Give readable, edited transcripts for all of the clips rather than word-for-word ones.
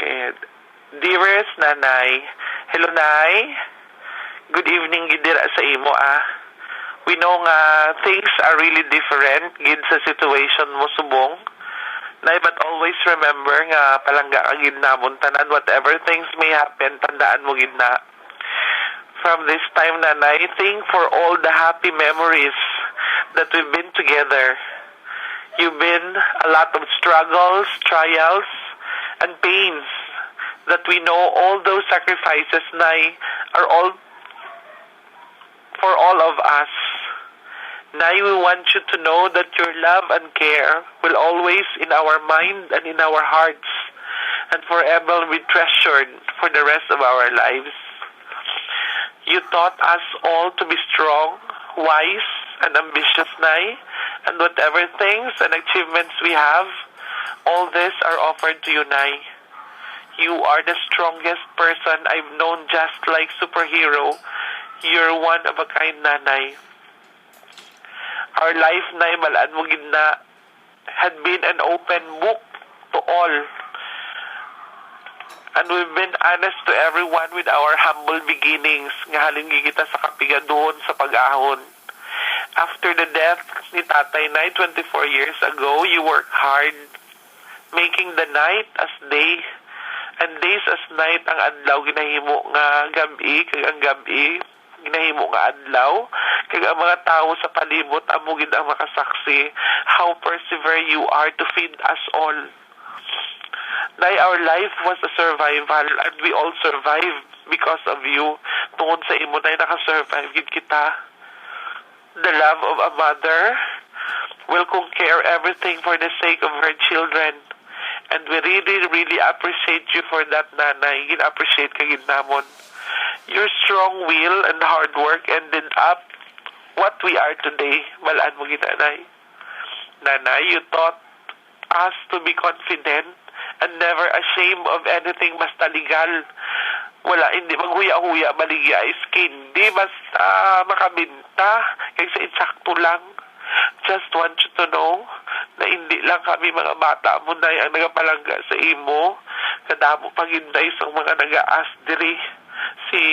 And dearest Nanay, hello Nay. Good evening gid dira sa imo We know nga things are really different gid sa situation mo subong. Nay, but always remember nga palangga ka gid namon tanan, whatever things may happen, tandaan mo gid na. From this time, Nanay, thank for all the happy memories that we've been together. You've been a lot of struggles, trials, and pains that we know all those sacrifices, Nay, are all for all of us. Nay, we want you to know that your love and care will always in our mind and in our hearts and forever be treasured for the rest of our lives. You taught us all to be strong, wise, and ambitious, Nay, and whatever things and achievements we have, all this are offered to you, Nay. You are the strongest person I've known, just like superhero. You're one of a kind, Nanay. Our life, Nay, malaan mo gid na, had been an open book to all. And we've been honest to everyone with our humble beginnings. Nga halin kita sa kapigadoon sa pag-ahon. After the death ni Tatay Nay 24 years ago, you worked hard, making the night as day, and days as night ang adlaw ginahimo nga gabi, kag ang gabi ginahimo nga adlaw, kag ang mga tao sa palibot amo gid ang makasaksi how persevere you are to feed us all. Nay, our life was a survival and we all survived because of you. Tungod sa imo, Nay, nakasurvive gid kita. The love of a mother will conquer everything for the sake of her children. And we really, really appreciate you for that, Nanay. Gin-appreciate ka gid namon. Your strong will and hard work ended up what we are today. Malaan mo gid, Nanay. Nanay, you taught us to be confident and never ashamed of anything basta legal. Wala, hindi maghuya-huya, baligya, skin. Di basta makabinta, kaysa insakto lang. Just want you to know na hindi lang kami mga bata mo na ang nagapalangga sa imo. Kadamo paginday sa mga nag-aas diri. Si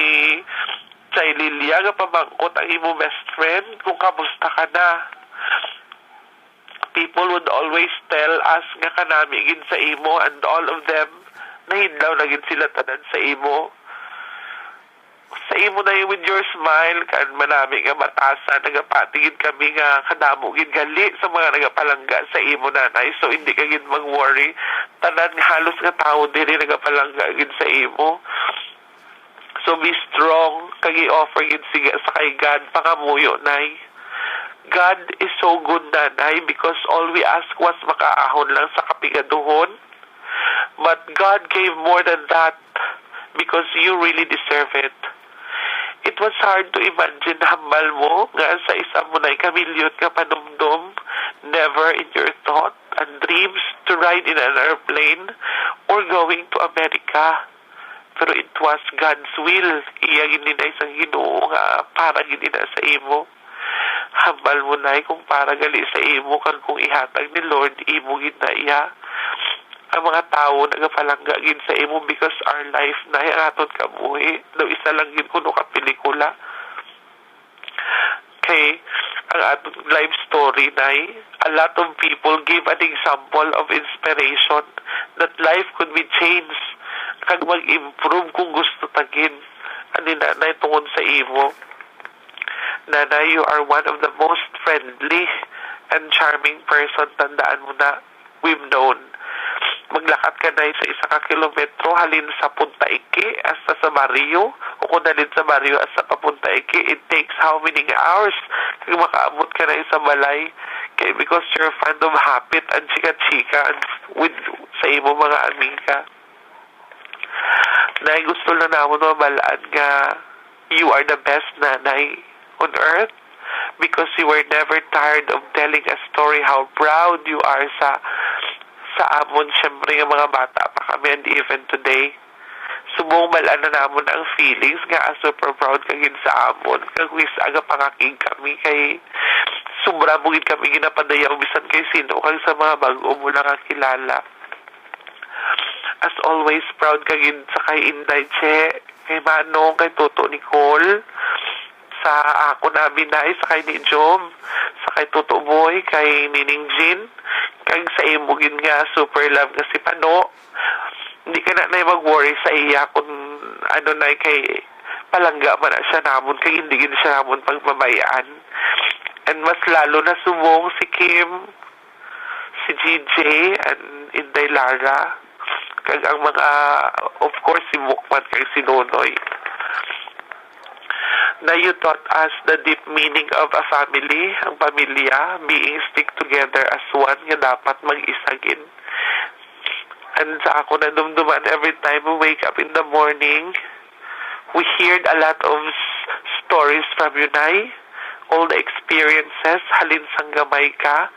Chay Lilia, nga pamangkot ang imo best friend, kung kamusta ka na. People would always tell us nga kanami gid sa imo, and all of them nahidlaw na gid sila tanan sa imo. Sa imo na with your smile kan manami nga matasa, nagapatigid kami nga kadamo gid gali sa mga nagapalangga sa imo, Nanay. So hindi ka gid mag-worry, tanan halos nga tao diri nagapalangga gid sa imo. So be strong, kag i-offer gid sige sa kay God pangamuyo, Nay. God is so good, Nanay, because all we ask was makaahon lang sa kapigaduhon. But God gave more than that because you really deserve it. It was hard to imagine hambal mo nga sa isa mo na'y kamilyon nga panumdum, never in your thought and dreams to ride in an airplane or going to America. Pero it was God's will. Iya gininay sa Ginoo nga para ginina sa imo. Hambal mo na'y kung para gali sa imo kang kung ihatag ni Lord, imo ginaiya. Ang mga tao nagapalangga gid sa imo because our life na ang aton kabuhi. Daw isa lang gid kuno ka pelikula. Okay, ang aton life story na a lot of people give an example of inspiration that life could be changed kag mag-improve kung gusto tagin. Ani Nanay tungod sa imo. Nanay, you are one of the most friendly and charming person, tandaan mo na, we've known. Maglakad ka na sa 1 kilometro halin sa Punta Iki hasta sa barrio, o kung dalhin sa barrio hasta papunta Iki, it takes how many hours kung makaabot ka na sa balay. Okay, because you're fond of hapit and chika-chika with sa imo mga amiga. Nay, gusto lang namon mabalaan nga you are the best, Nanay, on earth, because you were never tired of telling a story how proud you are sa amon. Siyempre nga mga bata pa kami, and even today subong malaan na namon ang feelings nga super proud kagin sa amon, kag wis aga pangakig kami kay sobra bugid kami ginapadayaw bisan kay sino kag sa mga bag-o mo lang kilala. As always, proud ka gid sa kay Inday Che, kay Manong, kay Toto Nicole, sa ako na Binay, sa kay ni Job, sa kay Toto Boy, kay Nining Jean, kag sa imugin nga super love nga si Pano. Hindi ka na mag-worry sa iya kung ano na kay palangga man na siya namon, kay hindi gid siya namon pagmamayaan. And mas lalo na subong si Kim, si GJ, and Inday Lara, kag ang mga, of course, si Mukman kag si Nonoy. Na you taught us the deep meaning of a family, ang pamilya, being stick together as one, nga dapat mag-isagin. And sa ako na dumduman, every time we wake up in the morning, we heard a lot of stories from you, Nay. All the experiences, halin sang gamay ka,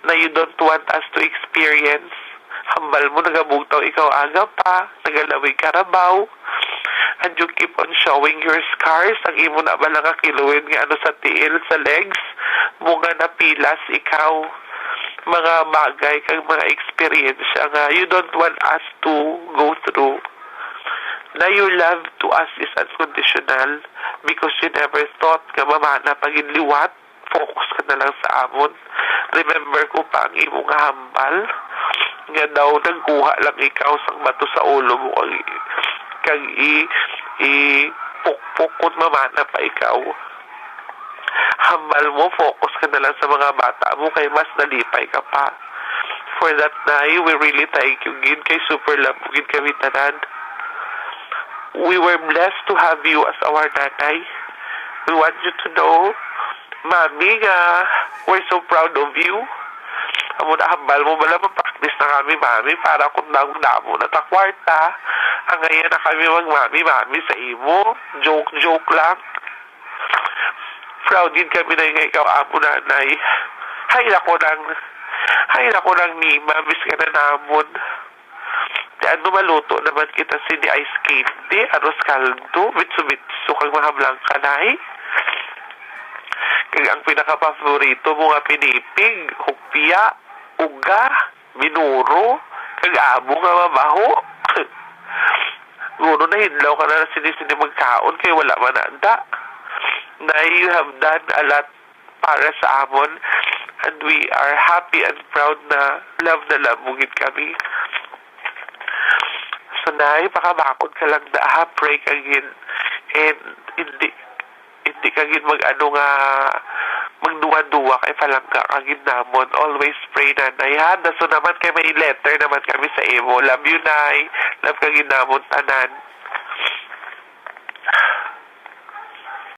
na you don't want us to experience. Hambal mo, nagabugtaw ikaw aga pa, nagalawig karabaw, and you keep on showing your scars. Ang imo na ba lang kiluin nga ano sa tiil, sa legs, mga napilas ikaw, mga bagay kag mga experience nga you don't want us to go through. Na your love to us is unconditional because you never thought nga mamana pagin liwat, focus ka na lang sa amon. Remember ko pa ang imo nga hambal, nga daw nagkuha lang ikaw sang bato sa ulo mo kag pukpuk kung mamana pa ikaw. Hambal mo, focus ka na lang sa mga bata mo kay mas nalipay ka pa. For that, Nay, we really thank you gid kay super love mo gid kami tanan. We were blessed to have you as our nanay. We want you to know, Mami, nga we're so proud of you. Amo na hambal mo bala ma-practice na kami, Mami, para kung namo na ta kwarta. Ang ngayon na kami mag-mami sa imo. Joke lang. Proud din kami na nga ikaw, amo nanay. Hay nako nang Nima, bis ka na namon. Di ano maluto naman kita si di ice candy, aros kaldo, mitsu kang mahablang kanay. Kag ang pinaka-paborito mo nga pinipig, hukpia, uga, minuro, kag amo nga mabaho. Guno na hinlaw ka na sinisini magkaon kay wala man anda. Na you have done a lot para sa amon, and we are happy and proud na love mo gid kami. So, Nay, pakabakod ka lang na pray ka gid, and hindi ka gid mag-ano nga magduwa-duwa kay palangga ka gid namon. Always pray, Nanay, ha? So naman kay may letter naman kami sa imo. Love you, Nay. Love ka gid namon tanan.